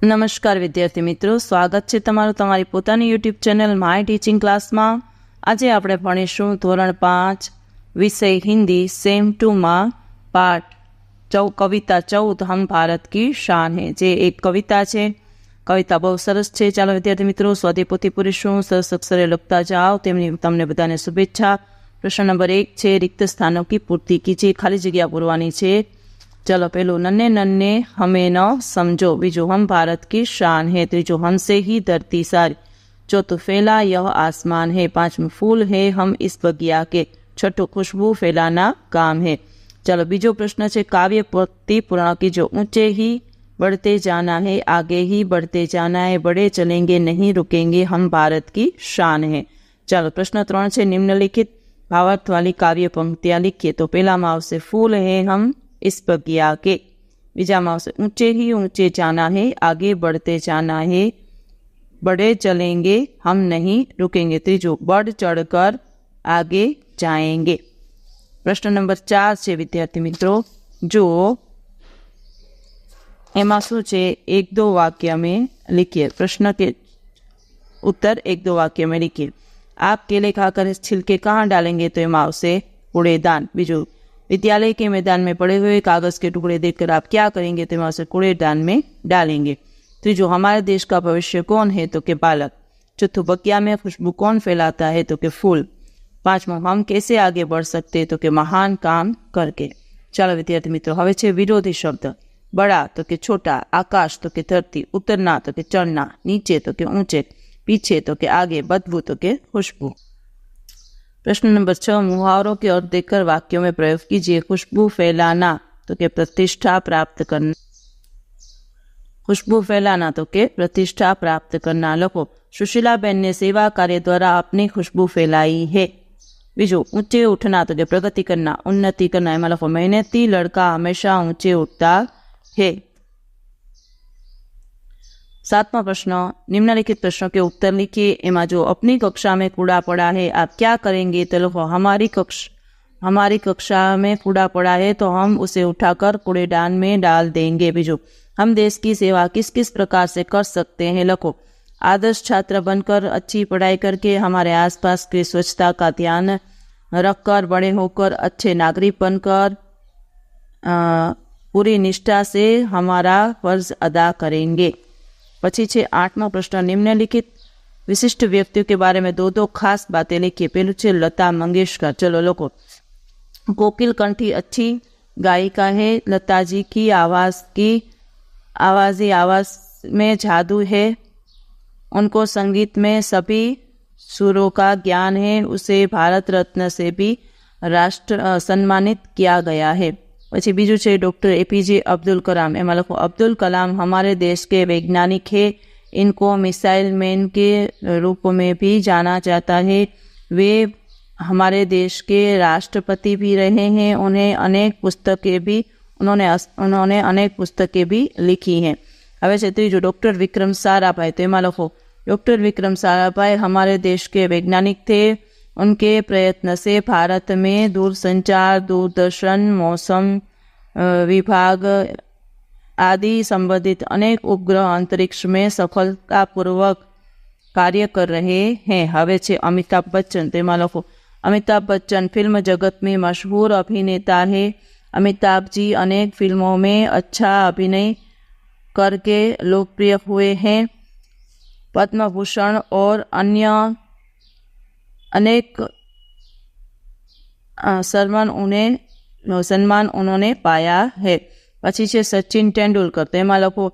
નમસ્કાર વિદ્યાર્થી મિત્રો, સ્વાગત છે તમારું તમારી પોતાની યુટ્યુબ ચેનલ માય ટીચિંગ ક્લાસમાં। આજે આપણે ભણીશું ધોરણ 5 વિષય હિન્દી સેમ 2માં પાઠ કવિતા 14 હમ ભારત કી શાન હે। જે એક કવિતા છે। કવિતા બહુ સરસ છે। ચાલો વિદ્યાર્થી મિત્રો સ્વાધ્યાય પોથી પૂરીશું, સરસ અક્ષરે લખતા જાઓ। તમને બધાને શુભેચ્છા। પ્રશ્ન નંબર 1 છે रिक्त स्थानों की पूर्ति कीजिए। खाली जगह पूरवानी છે। चलो पहलू नन्हे नन्हे हमें न समझो, बीजो हम भारत की शान है, तीजो हमसे ही धरती सारी, चौथो फैला यह आसमान है, पांचवा फूल है हम इस बगिया के, छठो खुशबू फैलाना काम है। चलो बीजो प्रश्न है काव्य पंक्ति पूर्ण कीजो। ऊंचे ही बढ़ते जाना है, आगे ही बढ़ते जाना है, बड़े चलेंगे नहीं रुकेंगे, हम भारत की शान है। चलो प्रश्न 3 है निम्नलिखित भावार्थ वाली काव्य पंक्तियां लिखिए। तो पहला में आवशे फूल है हम इस बगिया के, बीजा में आवशे ऊंचे ही ऊंचे जाना है, आगे बढ़ते जाना है, बड़े चलेंगे हम नहीं रुकेंगे, तीजो बढ़ चढ़कर आगे जाएंगे। प्रश्न नंबर 4 છે વિદ્યાર્થી મિત્રો, जो एमा शू छे एक दो वाक्य में लिखिए। प्रश्न के उत्तर एक दो वाक्य में लिखिए। आप केले खाकर छिलके कहाँ डालेंगे? तो एमा आवशे कूड़ेदान। बीजू विद्यालय के मैदान में पड़े हुए कागज के टुकड़े देखकर आप क्या करेंगे? तो एमा आवशे कूड़ेदान में डालेंगे। तीजू हमारे देश का भविष्य कौन है? तो के बालक। चौथो बगिया में खुशबू कौन फैलाता है? तो के फूल। पांचवा हम कैसे आगे बढ़ सकते? तो के महान काम करके। चलो विद्यार्थी मित्रों हवे छे विरोधी शब्द। बड़ा तो के छोटा, आकाश तो के धरती, उतरना तो के चढ़ना, नीचे तो के ऊंचे, पीछे तो के आगे, बदबू तो के खुशबू। प्रश्न नंबर 6 मुहावरों के अर्थ देकर वाक्यों में प्रयोग कीजिए। खुशबू फैलाना तो के प्रतिष्ठा प्राप्त करना, खुशबू फैलाना तो के प्रतिष्ठा प्राप्त करना। लखो सुशीला बेन ने सेवा कार्य द्वारा अपनी खुशबू फैलाई है। बीजू ऊंचे उठना तो के प्रगति करना, उन्नति करना। एम लखो मेहनती लड़का हमेशा ऊंचे उठता है। 7वां प्रश्न निम्नलिखित प्रश्नों के उत्तर लिखिए। एमा जो अपनी कक्षा में कूड़ा पड़ा है आप क्या करेंगे? तो लिखो हमारी कक्षा में कूड़ा पड़ा है तो हम उसे उठाकर कूड़ेदान में डाल देंगे। बीजू हम देश की सेवा किस किस प्रकार से कर सकते हैं? लिखो आदर्श छात्र बनकर, अच्छी पढ़ाई करके, हमारे आसपास की स्वच्छता का ध्यान रखकर, बड़े होकर अच्छे नागरिक बनकर, पूरी निष्ठा से हमारा फर्ज अदा करेंगे। पछी छे 8वां प्रश्न निम्नलिखित विशिष्ट व्यक्तियों के बारे में दो दो खास बातें लिखिए। पहलू छे लता मंगेशकर। चलो लोगों कोकिल कंठी अच्छी गायिका है। लता जी की आवाज में जादू है। उनको संगीत में सभी सुरों का ज्ञान है। उसे भारत रत्न से भी राष्ट्र सम्मानित किया गया है। पछी बीजू छे doctor APJ Abdul Kalam. M लखो Abdul Kalam हमारे देश के वैज्ञानिक है। इनको मिसाइल मैन के रूप में भी जाना जाता है। वे हमारे देश के राष्ट्रपति भी रहे हैं। उन्होंने अनेक पुस्तकें भी लिखी हैं। हवे छे तीजो डॉक्टर विक्रम साराभाई। तो एम लखो डॉक्टर विक्रम साराभाई हमारे देश के वैज्ञानिक थे। उनके प्रयत्न से भारत में दूरसंचार, दूरदर्शन, मौसम विभाग आदि संबंधित अनेक उपग्रह अंतरिक्ष में सफलतापूर्वक कार्य कर रहे हैं। हवे छे अमिताभ बच्चन। तेमां लखो अमिताभ बच्चन फिल्म जगत में मशहूर अभिनेता है। अमिताभ जी अनेक फिल्मों में अच्छा अभिनय करके लोकप्रिय हुए हैं। पद्म भूषण और अन्य अनेक सम्मान उन्होंने पाया है। पछी छे सचिन तेंदुलकर। तेमां लखो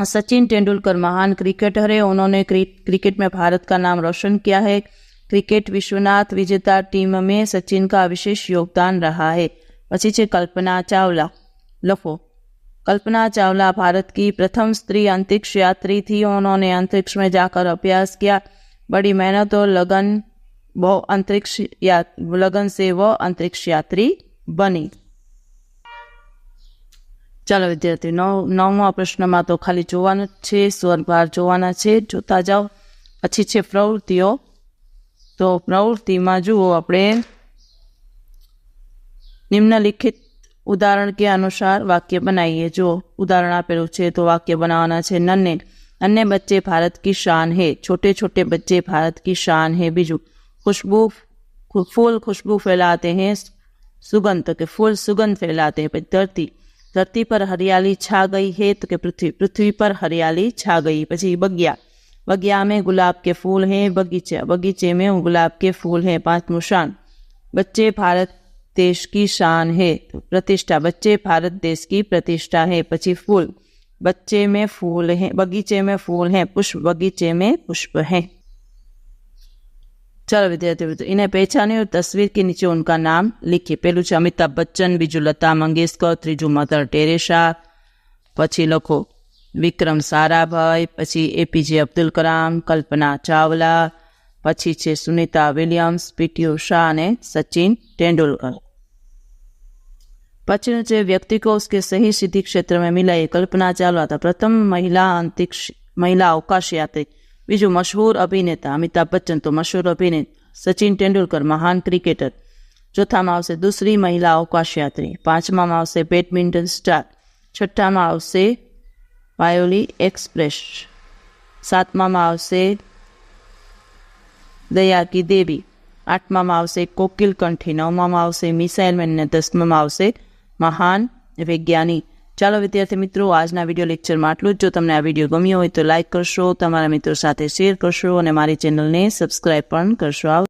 सचिन तेंदुलकर महान क्रिकेटर है। उन्होंने क्रिकेट में भारत का नाम रोशन किया है। क्रिकेट विश्वनाथ विजेता टीम में सचिन का विशेष योगदान रहा है। पछी छे कल्पना चावला। लखो कल्पना चावला भारत की प्रथम स्त्री अंतरिक्ष यात्री थी। उन्होंने अंतरिक्ष में जाकर अभ्यास किया। बड़ी मेहनत और लगन से वो अंतरिक्ष यात्री बनी। चलो विद्यार्थी 9वां प्रश्न में तो खाली जोवानुं छे, स्वरभार जोवाना छे, जोता जाओ। पछी छे प्रवृत्तिओ। तो प्रवृत्ति में जुओ आपणे निम्नलिखित उदाहरण के अनुसार वाक्य बनाइए। जो उदाहरण आपेलू छे तो वाक्य बनावाना छे। नन्हे बच्चे भारत की शान है। छोटे छोटे बच्चे भारत की शान है। बीजू फूल खुशबू फैलाते हैं। सुगंध तो के फूल सुगंध फैलाते हैं। धरती पर हरियाली छा गई है तो के पृथ्वी पर हरियाली छा गई। पछी बगिया में गुलाब के फूल हैं। बगीचे में गुलाब के फूल हैं। 5मु शान, बच्चे भारत देश की शान है। तो प्रतिष्ठा, बच्चे भारत देश की प्रतिष्ठा है। पछी फूल, बच्चे में फूल हैं, बगीचे में फूल हैं। पुष्प, बगीचे में पुष्प हैं। चलो विद्यार्थियों, तो इन्हें पहचाने और तस्वीर के नीचे उनका नाम लिखिए। पहलू है अमिताभ बच्चन, बीजू लता मंगेशकर, तीजू मदर टेरेसा, पछी लखो विक्रम साराभाई, पछी एपीजे अब्दुल कलाम, कल्पना चावला, पछी छे सुनीता विलियम्स, पीटी उषा ने सचिन तेंदुलकर। पछी जो व्यक्ति को उसके सही सिद्धि क्षेत्र में मिला, कल्पना चावला था प्रथम महिला अवकाश यात्री। बीजू मशहूर अभिनेता अमिताभ बच्चन तो मशहूर अभिनेता। सचिन तेंदुलकर महान क्रिकेटर। चौथा में आवशे दूसरी महिला अवकाश यात्री। 5मा में आवशे बेडमिंटन स्टार। 6ठा में आवशे पायोली एक्सप्रेस। 7मा में आवशे दया की देवी। 8मा में आवशे कोकिल कंठी। 9मा में आवशे मिसाइल मैन ने 10मा में आवशे महान वैज्ञानिक। ચાલો વિદ્યાર્થી મિત્રો, આજના વિડીયો લેક્ચરમાં આટલું જ। જો તમને આ વિડીયો ગમ્યો હોય તો લાઇક કરશો, તમારા મિત્રો સાથે શેર કરશો અને મારી ચેનલને સબસ્ક્રાઈબ પણ કરશો।